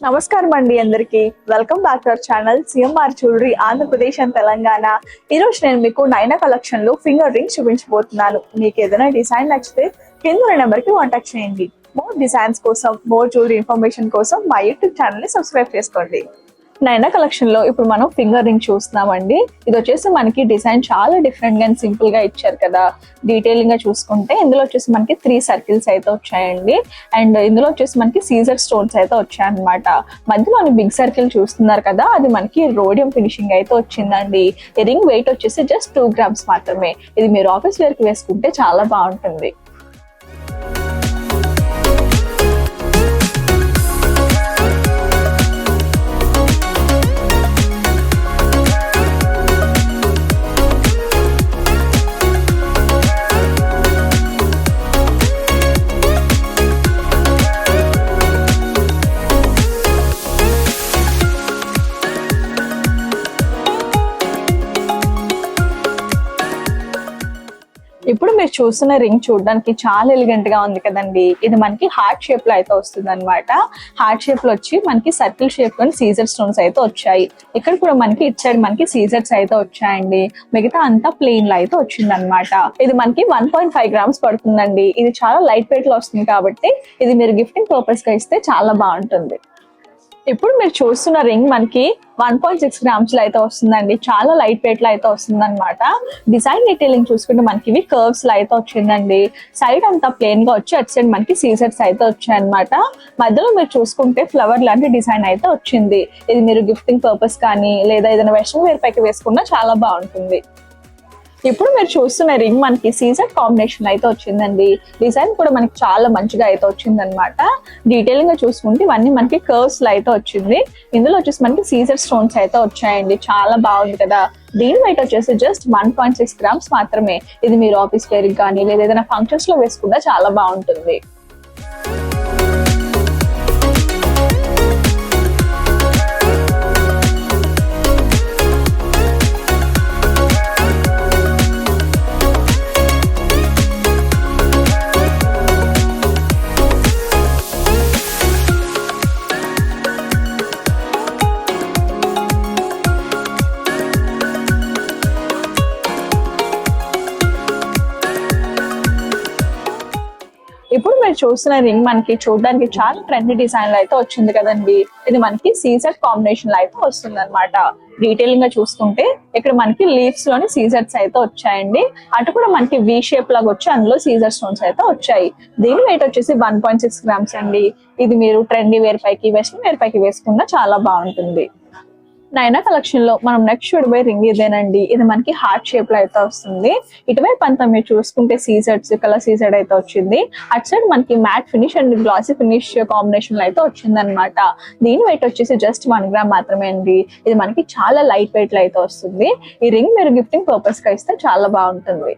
నమస్కారం అండి అందరికి. Welcome back to our channel CMR jewellery Andhra Pradesh and Telangana. ఈరోజు నేను మీకు నైనా కలెక్షన్ లో ఫింగర్ రింగ్స్ చూపించబోతున్నాను. మీకు ఏదైనా డిజైన్ నచ్చితే కింద నెంబర్ కి కాంటాక్ట్ చేయండి. మోర్ డిజైన్స్ కోసం, మోర్ జ్యువెలరీ ఇన్ఫర్మేషన్ కోసం మా యూట్యూబ్ ఛానల్ ని సబ్స్క్రైబ్ చేసుకోండి. నైనా కలెక్షన్ లో ఇప్పుడు మనం ఫింగర్ రింగ్ చూస్తున్నామండి. ఇది వచ్చేసి మనకి డిజైన్ చాలా డిఫరెంట్ గా సింపుల్ గా ఇచ్చారు కదా. డీటెయిలింగ్ గా చూసుకుంటే ఇందులో వచ్చేసి మనకి 3 సర్కిల్స్ అయితే వచ్చాయండి. అండ్ ఇందులో వచ్చేసి మనకి సీజర్ స్టోన్స్ అయితే వచ్చాయన్నమాట. మధ్యలోని బిగ్ సర్కిల్ చూస్తున్నారు కదా, అది మనకి రోడియం ఫినిషింగ్ అయితే వచ్చిందండి. ఈ రింగ్ వెయిట్ వచ్చేసి జస్ట్ 2 grams మాత్రమే. ఇది మీరు ఆఫీస్ వేర్ కి వేసుకుంటే చాలా బాగుంటుంది. ఇప్పుడు మీరు చూస్తున్న రింగ్ చూడడానికి చాలా ఎలిగెంట్ గా ఉంది కదండి. ఇది మనకి హార్ట్ షేప్ లో అయితే వస్తుంది అనమాట. హార్ట్ షేప్ లో వచ్చి మనకి సర్కిల్ షేప్ లో సీజర్ స్టోన్స్ అయితే వచ్చాయి. ఇక్కడ కూడా మనకి ఇటు సైడ్ మనకి సీజర్స్ అయితే వచ్చాయండి. మిగతా అంతా ప్లెయిన్ లో అయితే వచ్చింది అనమాట. ఇది మనకి 1.5 grams పడుతుందండి. ఇది చాలా లైట్ వెయిట్ లో వస్తుంది కాబట్టి ఇది మీరు గిఫ్టింగ్ పర్పస్ గా ఇస్తే చాలా బాగుంటుంది. ఇప్పుడు మీరు చూస్తున్న రింగ్ మనకి 1.6 grams లో అయితే వస్తుందండి. చాలా లైట్ వెయిట్ లో అయితే వస్తుంది అనమాట. డిజైన్ డీటెయిలింగ్ చూసుకుంటే మనకి ఇవి కర్వ్స్ లో అయితే వచ్చిందండి. సైడ్ అంతా ప్లెయిన్ గా వచ్చి అటు సైడ్ మనకి సీజర్స్ అయితే వచ్చాయి అనమాట. మధ్యలో మీరు చూసుకుంటే ఫ్లవర్ లాంటి డిజైన్ అయితే వచ్చింది. ఇది మీరు గిఫ్టింగ్ పర్పస్ కానీ లేదా ఏదైనా వెస్ట్రన్ వేర్ పైకి వేసుకున్నా చాలా బాగుంటుంది. ఇప్పుడు మీరు చూస్తున్న రింగ్ మనకి సీజర్ కాంబినేషన్ అయితే వచ్చిందండి. డిజైన్ కూడా మనకి చాలా మంచిగా అయితే వచ్చింది అనమాట. డీటెయిలింగ్ గా చూసుకుంటే ఇవన్నీ మనకి కర్వ్స్ లో అయితే వచ్చింది. ఇందులో వచ్చేసి మనకి సీజర్ స్టోన్స్ అయితే వచ్చాయండి. చాలా బాగుంది కదా. దీని వెయిట్ వచ్చేసి జస్ట్ 1.6 grams మాత్రమే. ఇది మీరు ఆఫీస్ వేర్ కానీ లేదా ఏదైనా ఫంక్షన్స్ లో వేసుకున్నా చాలా బాగుంటుంది. ఇప్పుడు మీరు చూస్తున్న రింగ్ మనకి చూడడానికి చాలా ట్రెండీ డిజైన్ లో అయితే వచ్చింది కదండి. ఇది మనకి సీజర్ కాంబినేషన్ లో అయితే వస్తుంది అనమాట. డీటెయిలింగ్ గా చూసుకుంటే ఇక్కడ మనకి లీవ్స్ లోని సీజర్స్ అయితే వచ్చాయండి. అటు కూడా మనకి వి షేప్ లాగా వచ్చి అందులో సీజర్ స్టోన్స్ అయితే వచ్చాయి. దీని వెయిట్ వచ్చేసి 1.6 grams అండి. ఇది మీరు ట్రెండీ వేర్ పైకి, వెస్ట్రన్ వేర్ పైకి వేసుకున్నా చాలా బాగుంటుంది. నైనా కలెక్షన్ లో మనం నెక్స్ట్ చూడబోయే రింగ్ ఇదేనండి. ఇది మనకి హార్ట్ షేప్ లో అయితే వస్తుంది. ఇటువైపు అంతా మీరు చూసుకుంటే సీజర్స్ కలర్ సీజర్ అయితే వచ్చింది. అటు సైడ్ మనకి matte finish and glossy finish combination లో అయితే వచ్చింది అనమాట. దీని వెయిట్ వచ్చేసి జస్ట్ 1 gram మాత్రమే అండి. ఇది మనకి చాలా లైట్ వెయిట్ లో అయితే వస్తుంది. ఈ రింగ్ మీరు గిఫ్టింగ్ పర్పస్ గా ఇస్తే చాలా బాగుంటుంది.